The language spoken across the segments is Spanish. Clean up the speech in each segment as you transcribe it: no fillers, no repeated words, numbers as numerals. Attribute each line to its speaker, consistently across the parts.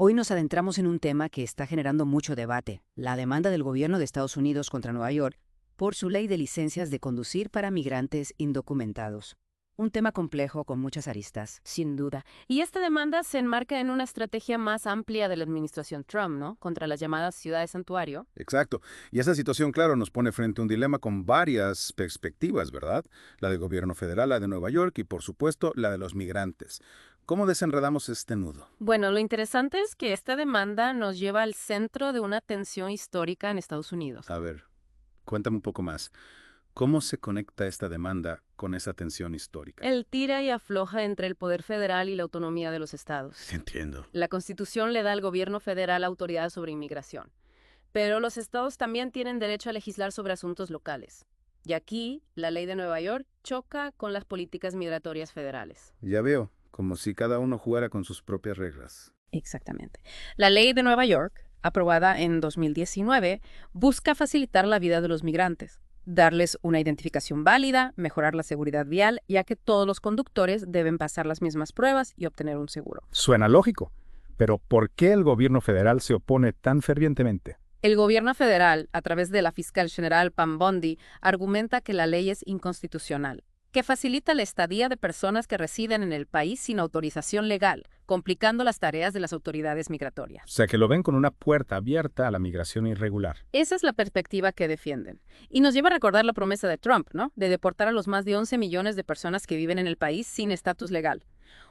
Speaker 1: Hoy nos adentramos en un tema que está generando mucho debate, la demanda del gobierno de Estados Unidos contra Nueva York por su ley de licencias de conducir para migrantes indocumentados. Un tema complejo con muchas aristas.
Speaker 2: Sin duda. Y esta demanda se enmarca en una estrategia más amplia de la administración Trump, ¿no? Contra las llamadas ciudades santuario.
Speaker 3: Exacto. Y esa situación, claro, nos pone frente a un dilema con varias perspectivas, ¿verdad? La del gobierno federal, la de Nueva York y, por supuesto, la de los migrantes. ¿Cómo desenredamos este nudo?
Speaker 2: Bueno, lo interesante es que esta demanda nos lleva al centro de una tensión histórica en Estados Unidos.
Speaker 3: A ver, cuéntame un poco más. ¿Cómo se conecta esta demanda con esa tensión histórica?
Speaker 2: El tira y afloja entre el poder federal y la autonomía de los estados.
Speaker 3: Entiendo.
Speaker 2: La Constitución le da al gobierno federal autoridad sobre inmigración, pero los estados también tienen derecho a legislar sobre asuntos locales. Y aquí, la ley de Nueva York choca con las políticas migratorias federales.
Speaker 3: Ya veo, como si cada uno jugara con sus propias reglas.
Speaker 2: Exactamente. La ley de Nueva York, aprobada en 2019, busca facilitar la vida de los migrantes, darles una identificación válida, mejorar la seguridad vial, ya que todos los conductores deben pasar las mismas pruebas y obtener un seguro.
Speaker 4: Suena lógico, pero ¿por qué el gobierno federal se opone tan fervientemente?
Speaker 2: El gobierno federal, a través de la fiscal general Pam Bondi, argumenta que la ley es inconstitucional, que facilita la estadía de personas que residen en el país sin autorización legal, complicando las tareas de las autoridades migratorias.
Speaker 4: O sea, que lo ven con una puerta abierta a la migración irregular.
Speaker 2: Esa es la perspectiva que defienden. Y nos lleva a recordar la promesa de Trump, ¿no? De deportar a los más de 11 millones de personas que viven en el país sin estatus legal.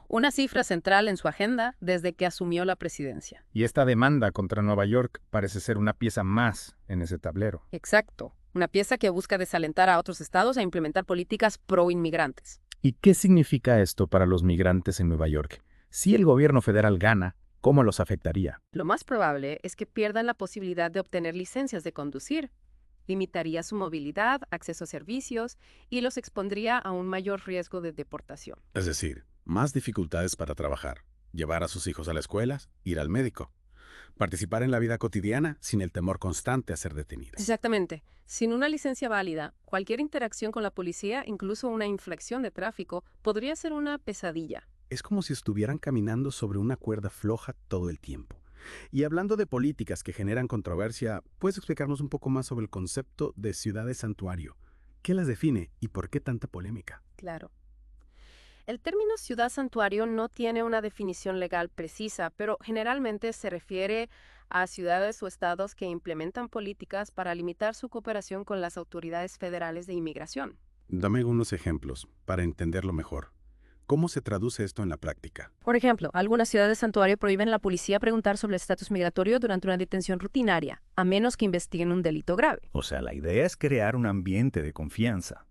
Speaker 2: Una cifra central en su agenda desde que asumió la presidencia.
Speaker 4: Y esta demanda contra Nueva York parece ser una pieza más en ese tablero.
Speaker 2: Exacto. Una pieza que busca desalentar a otros estados a implementar políticas pro-inmigrantes.
Speaker 4: ¿Y qué significa esto para los migrantes en Nueva York? Si el gobierno federal gana, ¿cómo los afectaría?
Speaker 2: Lo más probable es que pierdan la posibilidad de obtener licencias de conducir. Limitaría su movilidad, acceso a servicios y los expondría a un mayor riesgo de deportación.
Speaker 3: Es decir, más dificultades para trabajar, llevar a sus hijos a la escuela, ir al médico, participar en la vida cotidiana sin el temor constante a ser detenidos.
Speaker 2: Exactamente. Sin una licencia válida, cualquier interacción con la policía, incluso una infracción de tráfico, podría ser una pesadilla.
Speaker 3: Es como si estuvieran caminando sobre una cuerda floja todo el tiempo. Y hablando de políticas que generan controversia, ¿puedes explicarnos un poco más sobre el concepto de ciudades santuario? ¿Qué las define y por qué tanta polémica?
Speaker 2: Claro. El término ciudad santuario no tiene una definición legal precisa, pero generalmente se refiere a ciudades o estados que implementan políticas para limitar su cooperación con las autoridades federales de inmigración.
Speaker 3: Dame algunos ejemplos para entenderlo mejor. ¿Cómo se traduce esto en la práctica?
Speaker 2: Por ejemplo, algunas ciudades santuario prohíben a la policía preguntar sobre el estatus migratorio durante una detención rutinaria, a menos que investiguen un delito grave.
Speaker 5: O sea, la idea es crear un ambiente de confianza,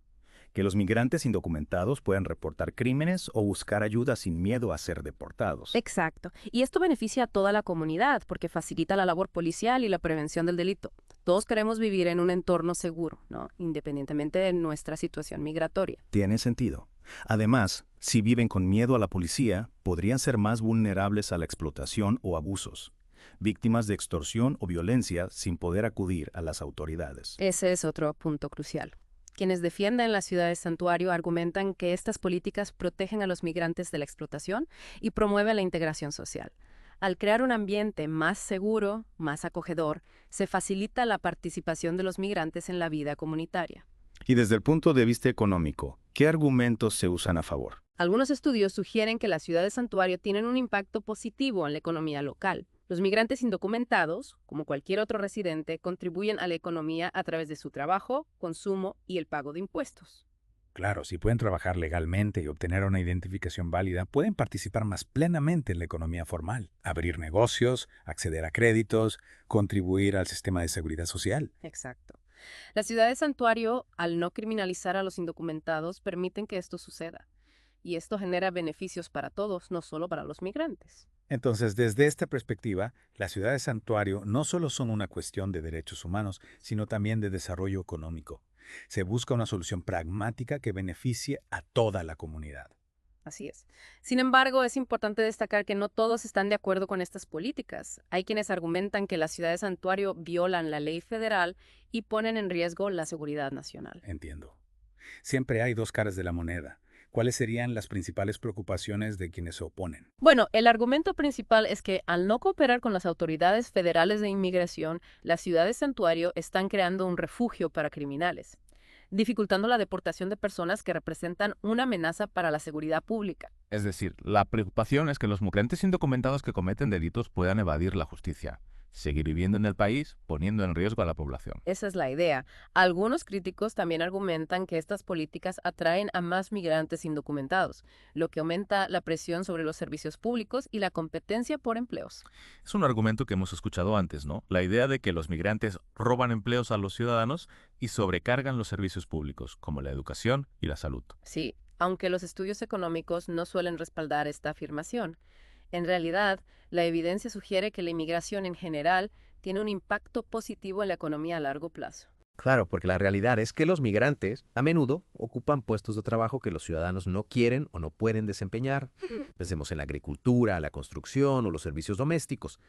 Speaker 5: que los migrantes indocumentados puedan reportar crímenes o buscar ayuda sin miedo a ser deportados.
Speaker 2: Exacto. Y esto beneficia a toda la comunidad porque facilita la labor policial y la prevención del delito. Todos queremos vivir en un entorno seguro, ¿no? Independientemente de nuestra situación migratoria.
Speaker 5: Tiene sentido. Además, si viven con miedo a la policía, podrían ser más vulnerables a la explotación o abusos, víctimas de extorsión o violencia sin poder acudir a las autoridades.
Speaker 2: Ese es otro punto crucial. Quienes defienden las ciudades santuario argumentan que estas políticas protegen a los migrantes de la explotación y promueven la integración social. Al crear un ambiente más seguro, más acogedor, se facilita la participación de los migrantes en la vida comunitaria.
Speaker 5: Y desde el punto de vista económico, ¿qué argumentos se usan a favor?
Speaker 2: Algunos estudios sugieren que las ciudades santuario tienen un impacto positivo en la economía local. Los migrantes indocumentados, como cualquier otro residente, contribuyen a la economía a través de su trabajo, consumo y el pago de impuestos.
Speaker 4: Claro, si pueden trabajar legalmente y obtener una identificación válida, pueden participar más plenamente en la economía formal, abrir negocios, acceder a créditos, contribuir al sistema de seguridad social.
Speaker 2: Exacto. Las ciudades santuario, al no criminalizar a los indocumentados, permiten que esto suceda. Y esto genera beneficios para todos, no solo para los migrantes.
Speaker 4: Entonces, desde esta perspectiva, las ciudades santuario no solo son una cuestión de derechos humanos, sino también de desarrollo económico. Se busca una solución pragmática que beneficie a toda la comunidad.
Speaker 2: Así es. Sin embargo, es importante destacar que no todos están de acuerdo con estas políticas. Hay quienes argumentan que las ciudades santuario violan la ley federal y ponen en riesgo la seguridad nacional.
Speaker 4: Entiendo. Siempre hay dos caras de la moneda. ¿Cuáles serían las principales preocupaciones de quienes se oponen?
Speaker 2: Bueno, el argumento principal es que al no cooperar con las autoridades federales de inmigración, las ciudades santuario están creando un refugio para criminales, dificultando la deportación de personas que representan una amenaza para la seguridad pública.
Speaker 6: Es decir, la preocupación es que los migrantes indocumentados que cometen delitos puedan evadir la justicia, seguir viviendo en el país, poniendo en riesgo a la población.
Speaker 2: Esa es la idea. Algunos críticos también argumentan que estas políticas atraen a más migrantes indocumentados, lo que aumenta la presión sobre los servicios públicos y la competencia por empleos.
Speaker 6: Es un argumento que hemos escuchado antes, ¿no? La idea de que los migrantes roban empleos a los ciudadanos y sobrecargan los servicios públicos, como la educación y la salud.
Speaker 2: Sí, aunque los estudios económicos no suelen respaldar esta afirmación. En realidad, la evidencia sugiere que la inmigración en general tiene un impacto positivo en la economía a largo plazo.
Speaker 7: Claro, porque la realidad es que los migrantes a menudo ocupan puestos de trabajo que los ciudadanos no quieren o no pueden desempeñar. Pensemos en la agricultura, la construcción o los servicios domésticos,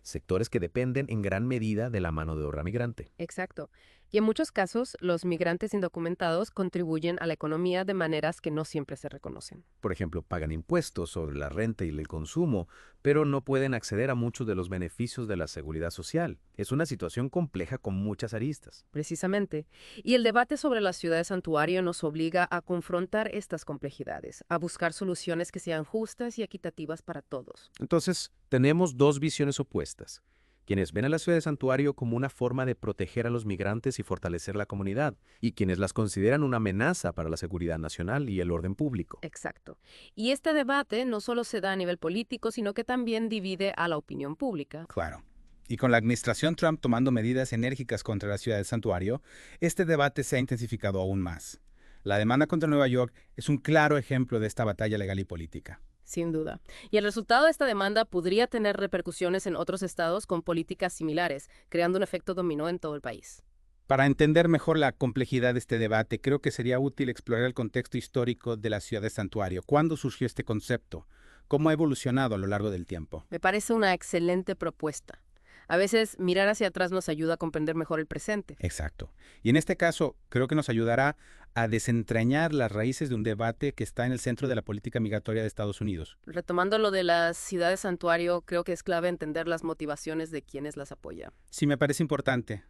Speaker 7: sectores que dependen en gran medida de la mano de obra migrante.
Speaker 2: Exacto. Y en muchos casos, los migrantes indocumentados contribuyen a la economía de maneras que no siempre se reconocen.
Speaker 7: Por ejemplo, pagan impuestos sobre la renta y el consumo, pero no pueden acceder a muchos de los beneficios de la seguridad social. Es una situación compleja con muchas aristas.
Speaker 2: Precisamente. Y el debate sobre las ciudades santuario nos obliga a confrontar estas complejidades, a buscar soluciones que sean justas y equitativas para todos.
Speaker 7: Entonces, tenemos dos visiones opuestas. Quienes ven a la ciudad de santuario como una forma de proteger a los migrantes y fortalecer la comunidad, y quienes las consideran una amenaza para la seguridad nacional y el orden público.
Speaker 2: Exacto. Y este debate no solo se da a nivel político, sino que también divide a la opinión pública.
Speaker 4: Claro. Y con la administración Trump tomando medidas enérgicas contra la ciudad del santuario, este debate se ha intensificado aún más. La demanda contra Nueva York es un claro ejemplo de esta batalla legal y política.
Speaker 2: Sin duda. Y el resultado de esta demanda podría tener repercusiones en otros estados con políticas similares, creando un efecto dominó en todo el país.
Speaker 4: Para entender mejor la complejidad de este debate, creo que sería útil explorar el contexto histórico de la ciudad de santuario. ¿Cuándo surgió este concepto? ¿Cómo ha evolucionado a lo largo del tiempo?
Speaker 2: Me parece una excelente propuesta. A veces mirar hacia atrás nos ayuda a comprender mejor el presente.
Speaker 4: Exacto. Y en este caso, creo que nos ayudará a desentrañar las raíces de un debate que está en el centro de la política migratoria de Estados Unidos.
Speaker 2: Retomando lo de las ciudades santuario, creo que es clave entender las motivaciones de quienes las apoyan.
Speaker 4: Sí, me parece importante.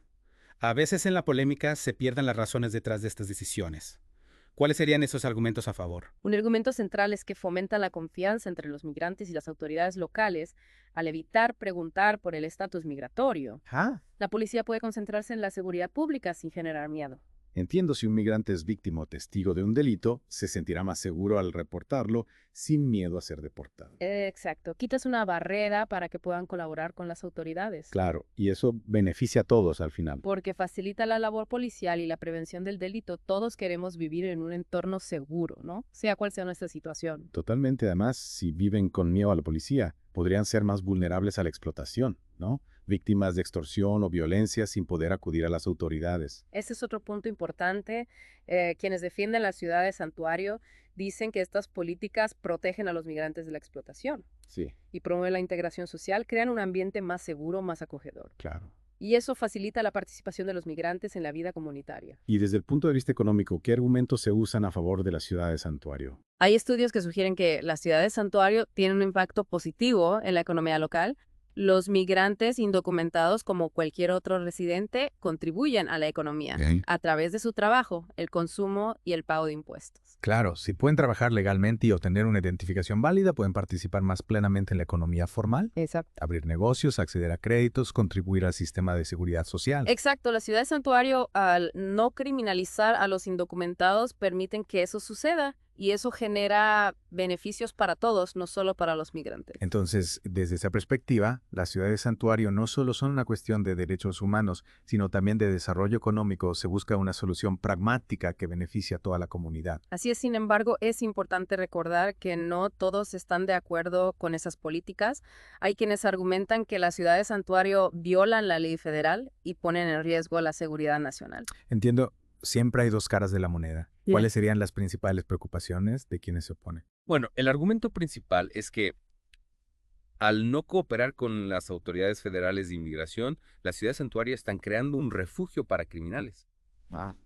Speaker 4: A veces en la polémica se pierden las razones detrás de estas decisiones. ¿Cuáles serían esos argumentos a favor?
Speaker 2: Un argumento central es que fomentan la confianza entre los migrantes y las autoridades locales al evitar preguntar por el estatus migratorio. La policía puede concentrarse en la seguridad pública sin generar miedo.
Speaker 3: Entiendo, si un migrante es víctima o testigo de un delito, se sentirá más seguro al reportarlo sin miedo a ser deportado.
Speaker 2: Exacto. Quitas una barrera para que puedan colaborar con las autoridades.
Speaker 3: Claro, y eso beneficia a todos al final.
Speaker 2: Porque facilita la labor policial y la prevención del delito. Todos queremos vivir en un entorno seguro, ¿no? Sea cual sea nuestra situación.
Speaker 3: Totalmente, además, si viven con miedo a la policía, podrían ser más vulnerables a la explotación, ¿no? Víctimas de extorsión o violencia sin poder acudir a las autoridades.
Speaker 2: Ese es otro punto importante. Quienes defienden la ciudad de santuario dicen que estas políticas protegen a los migrantes de la explotación
Speaker 3: Sí,
Speaker 2: y promueven la integración social, crean un ambiente más seguro, más acogedor.
Speaker 3: claro.
Speaker 2: Y eso facilita la participación de los migrantes en la vida comunitaria.
Speaker 3: Y desde el punto de vista económico, ¿qué argumentos se usan a favor de la ciudad de santuario?
Speaker 2: Hay estudios que sugieren que la ciudad de santuario tiene un impacto positivo en la economía local. Los migrantes indocumentados, como cualquier otro residente, contribuyen a la economía a través de su trabajo, el consumo y el pago de impuestos.
Speaker 8: Claro, si pueden trabajar legalmente y obtener una identificación válida, pueden participar más plenamente en la economía formal,
Speaker 2: Exacto.
Speaker 8: abrir negocios, acceder a créditos, contribuir al sistema de seguridad social.
Speaker 2: Exacto, la ciudad de santuario, al no criminalizar a los indocumentados, permiten que eso suceda. Y eso genera beneficios para todos, no solo para los migrantes.
Speaker 8: Entonces, desde esa perspectiva, las ciudades santuario no solo son una cuestión de derechos humanos, sino también de desarrollo económico. Se busca una solución pragmática que beneficie a toda la comunidad.
Speaker 2: Así es, sin embargo, es importante recordar que no todos están de acuerdo con esas políticas. Hay quienes argumentan que las ciudades santuario violan la ley federal y ponen en riesgo la seguridad nacional.
Speaker 8: Entiendo, siempre hay dos caras de la moneda. ¿Cuáles serían las principales preocupaciones de quienes se oponen?
Speaker 9: Bueno, el argumento principal es que al no cooperar con las autoridades federales de inmigración, las ciudades santuarias están creando un refugio para criminales,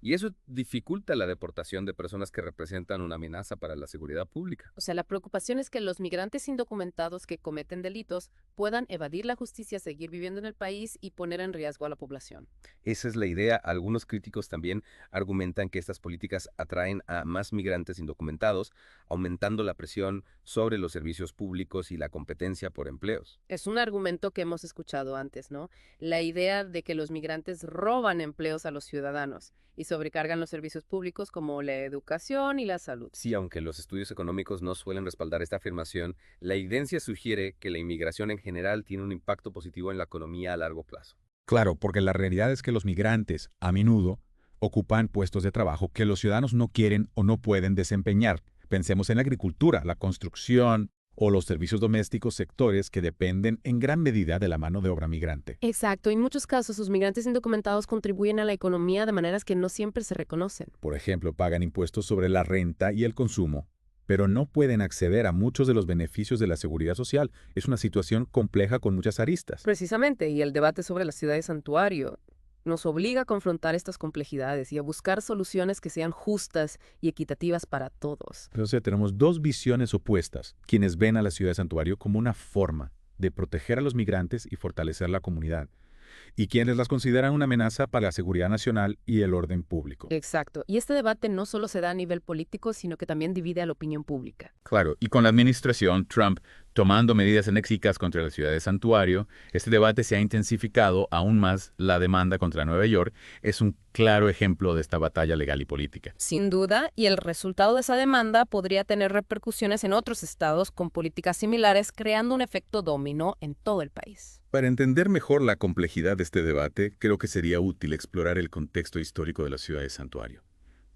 Speaker 9: Y eso dificulta la deportación de personas que representan una amenaza para la seguridad pública.
Speaker 2: O sea, la preocupación es que los migrantes indocumentados que cometen delitos puedan evadir la justicia, seguir viviendo en el país y poner en riesgo a la población.
Speaker 9: Esa es la idea. Algunos críticos también argumentan que estas políticas atraen a más migrantes indocumentados, aumentando la presión sobre los servicios públicos y la competencia por empleos.
Speaker 2: Es un argumento que hemos escuchado antes, ¿no? La idea de que los migrantes roban empleos a los ciudadanos y sobrecargan los servicios públicos como la educación y la salud.
Speaker 9: Sí, aunque los estudios económicos no suelen respaldar esta afirmación, la evidencia sugiere que la inmigración en general tiene un impacto positivo en la economía a largo plazo.
Speaker 4: Claro, porque la realidad es que los migrantes, a menudo, ocupan puestos de trabajo que los ciudadanos no quieren o no pueden desempeñar. Pensemos en la agricultura, la construcción o los servicios domésticos, sectores que dependen en gran medida de la mano de obra migrante.
Speaker 2: Exacto, en muchos casos los migrantes indocumentados contribuyen a la economía de maneras que no siempre se reconocen.
Speaker 4: Por ejemplo, pagan impuestos sobre la renta y el consumo, pero no pueden acceder a muchos de los beneficios de la seguridad social. Es una situación compleja con muchas aristas.
Speaker 2: Precisamente, y el debate sobre la ciudad de santuario nos obliga a confrontar estas complejidades y a buscar soluciones que sean justas y equitativas para todos.
Speaker 4: Entonces tenemos dos visiones opuestas, quienes ven a la ciudad de santuario como una forma de proteger a los migrantes y fortalecer la comunidad, y quienes las consideran una amenaza para la seguridad nacional y el orden público.
Speaker 2: Exacto, y este debate no solo se da a nivel político, sino que también divide a la opinión pública.
Speaker 10: Claro, y con la administración Trump tomando medidas enérgicas contra la ciudad de santuario, este debate se ha intensificado aún más. La demanda contra Nueva York es un claro ejemplo de esta batalla legal y política.
Speaker 2: Sin duda, y el resultado de esa demanda podría tener repercusiones en otros estados con políticas similares, creando un efecto dominó en todo el país.
Speaker 10: Para entender mejor la complejidad de este debate, creo que sería útil explorar el contexto histórico de la ciudad de santuario.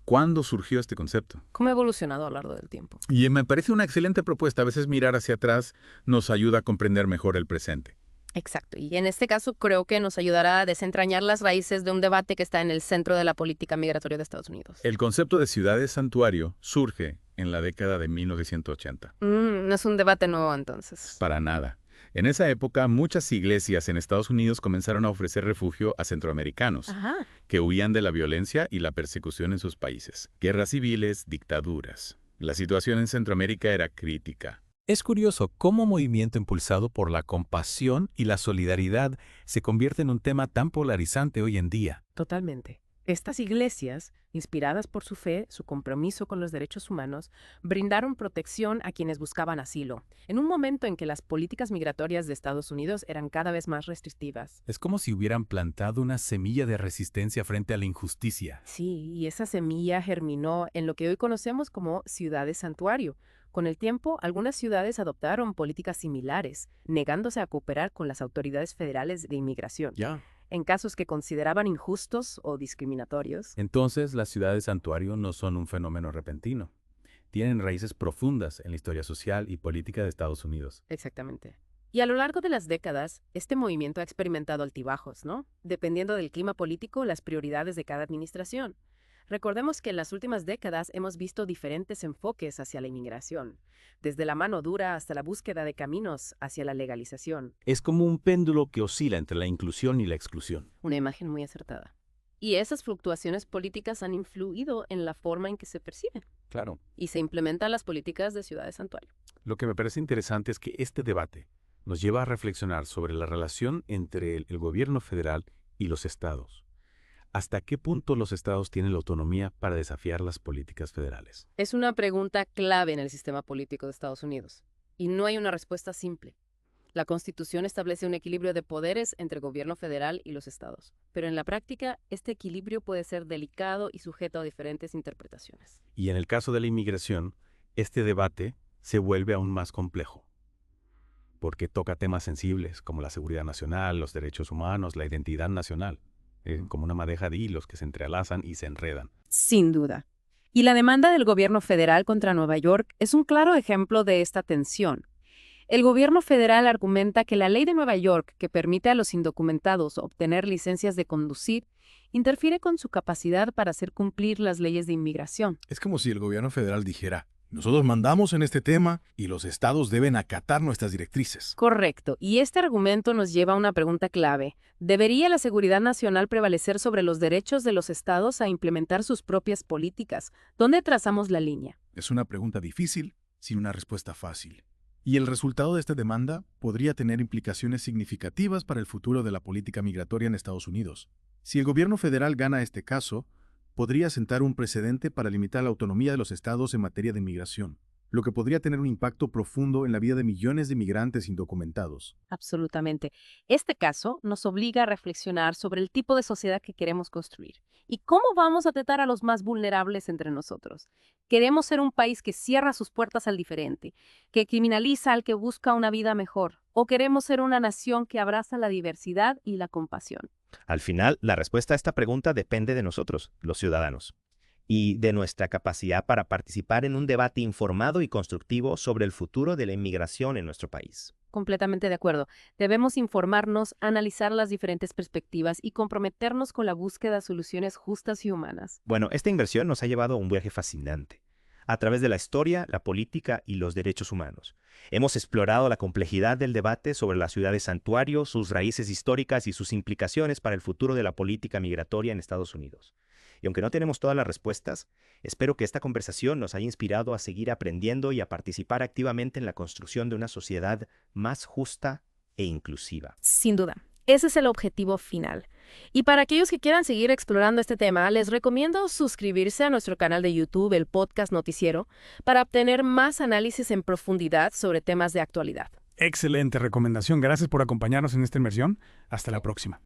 Speaker 10: ¿Cuándo surgió este concepto?
Speaker 2: ¿Cómo ha evolucionado a lo largo del tiempo?
Speaker 10: Y me parece una excelente propuesta. A veces mirar hacia atrás nos ayuda a comprender mejor el presente.
Speaker 2: Exacto, y en este caso creo que nos ayudará a desentrañar las raíces de un debate que está en el centro de la política migratoria de Estados Unidos.
Speaker 10: El concepto de ciudad de santuario surge en la década de 1980.
Speaker 2: No es un debate nuevo entonces.
Speaker 10: Para nada. En esa época, muchas iglesias en Estados Unidos comenzaron a ofrecer refugio a centroamericanos que huían de la violencia y la persecución en sus países. Guerras civiles, dictaduras. La situación en Centroamérica era crítica.
Speaker 5: Es curioso cómo un movimiento impulsado por la compasión y la solidaridad se convierte en un tema tan polarizante hoy en día.
Speaker 2: Totalmente. Estas iglesias, inspiradas por su fe, su compromiso con los derechos humanos, brindaron protección a quienes buscaban asilo, en un momento en que las políticas migratorias de Estados Unidos eran cada vez más restrictivas.
Speaker 5: Es como si hubieran plantado una semilla de resistencia frente a la injusticia.
Speaker 2: Sí, y esa semilla germinó en lo que hoy conocemos como ciudades santuario. Con el tiempo, algunas ciudades adoptaron políticas similares, negándose a cooperar con las autoridades federales de inmigración. En casos que consideraban injustos o discriminatorios.
Speaker 5: Entonces, las ciudades santuario no son un fenómeno repentino. Tienen raíces profundas en la historia social y política de Estados Unidos.
Speaker 2: Exactamente. Y a lo largo de las décadas, este movimiento ha experimentado altibajos, ¿no? Dependiendo del clima político, las prioridades de cada administración. Recordemos que en las últimas décadas hemos visto diferentes enfoques hacia la inmigración, desde la mano dura hasta la búsqueda de caminos hacia la legalización.
Speaker 5: Es como un péndulo que oscila entre la inclusión y la exclusión.
Speaker 2: Una imagen muy acertada. Y esas fluctuaciones políticas han influido en la forma en que se perciben.
Speaker 5: Claro.
Speaker 2: Y se implementan las políticas de ciudad de santuario.
Speaker 5: Lo que me parece interesante es que este debate nos lleva a reflexionar sobre la relación entre el gobierno federal y los estados. ¿Hasta qué punto los estados tienen la autonomía para desafiar las políticas federales?
Speaker 2: Es una pregunta clave en el sistema político de Estados Unidos. Y no hay una respuesta simple. La Constitución establece un equilibrio de poderes entre el gobierno federal y los estados. Pero en la práctica, este equilibrio puede ser delicado y sujeto a diferentes interpretaciones.
Speaker 5: Y en el caso de la inmigración, este debate se vuelve aún más complejo, porque toca temas sensibles como la seguridad nacional, los derechos humanos, la identidad nacional. Como una madeja de hilos que se entrelazan y se enredan.
Speaker 2: Sin duda. Y la demanda del gobierno federal contra Nueva York es un claro ejemplo de esta tensión. El gobierno federal argumenta que la ley de Nueva York, que permite a los indocumentados obtener licencias de conducir, interfiere con su capacidad para hacer cumplir las leyes de inmigración.
Speaker 3: Es como si el gobierno federal dijera,
Speaker 11: Nosotros mandamos en este tema y los estados deben acatar nuestras directrices.
Speaker 2: Correcto. Y este argumento nos lleva a una pregunta clave. ¿Debería la seguridad nacional prevalecer sobre los derechos de los estados a implementar sus propias políticas? ¿Dónde trazamos la línea?
Speaker 11: Es una pregunta difícil, sin una respuesta fácil. Y el resultado de esta demanda podría tener implicaciones significativas para el futuro de la política migratoria en Estados Unidos. Si el gobierno federal gana este caso, podría sentar un precedente para limitar la autonomía de los estados en materia de inmigración, lo que podría tener un impacto profundo en la vida de millones de migrantes indocumentados.
Speaker 2: Absolutamente. Este caso nos obliga a reflexionar sobre el tipo de sociedad que queremos construir y cómo vamos a tratar a los más vulnerables entre nosotros. ¿Queremos ser un país que cierra sus puertas al diferente, que criminaliza al que busca una vida mejor? ¿O queremos ser una nación que abraza la diversidad y la compasión?
Speaker 7: Al final, la respuesta a esta pregunta depende de nosotros, los ciudadanos, y de nuestra capacidad para participar en un debate informado y constructivo sobre el futuro de la inmigración en nuestro país.
Speaker 2: Completamente de acuerdo. Debemos informarnos, analizar las diferentes perspectivas y comprometernos con la búsqueda de soluciones justas y humanas.
Speaker 7: Bueno, esta inversión nos ha llevado a un viaje fascinante, a través de la historia, la política y los derechos humanos. Hemos explorado la complejidad del debate sobre la ciudad de santuario, sus raíces históricas y sus implicaciones para el futuro de la política migratoria en Estados Unidos. Y aunque no tenemos todas las respuestas, espero que esta conversación nos haya inspirado a seguir aprendiendo y a participar activamente en la construcción de una sociedad más justa e inclusiva.
Speaker 2: Sin duda. Ese es el objetivo final. Y para aquellos que quieran seguir explorando este tema, les recomiendo suscribirse a nuestro canal de YouTube, el Podcast Noticiero, para obtener más análisis en profundidad sobre temas de actualidad.
Speaker 12: Excelente recomendación. Gracias por acompañarnos en esta inmersión. Hasta la próxima.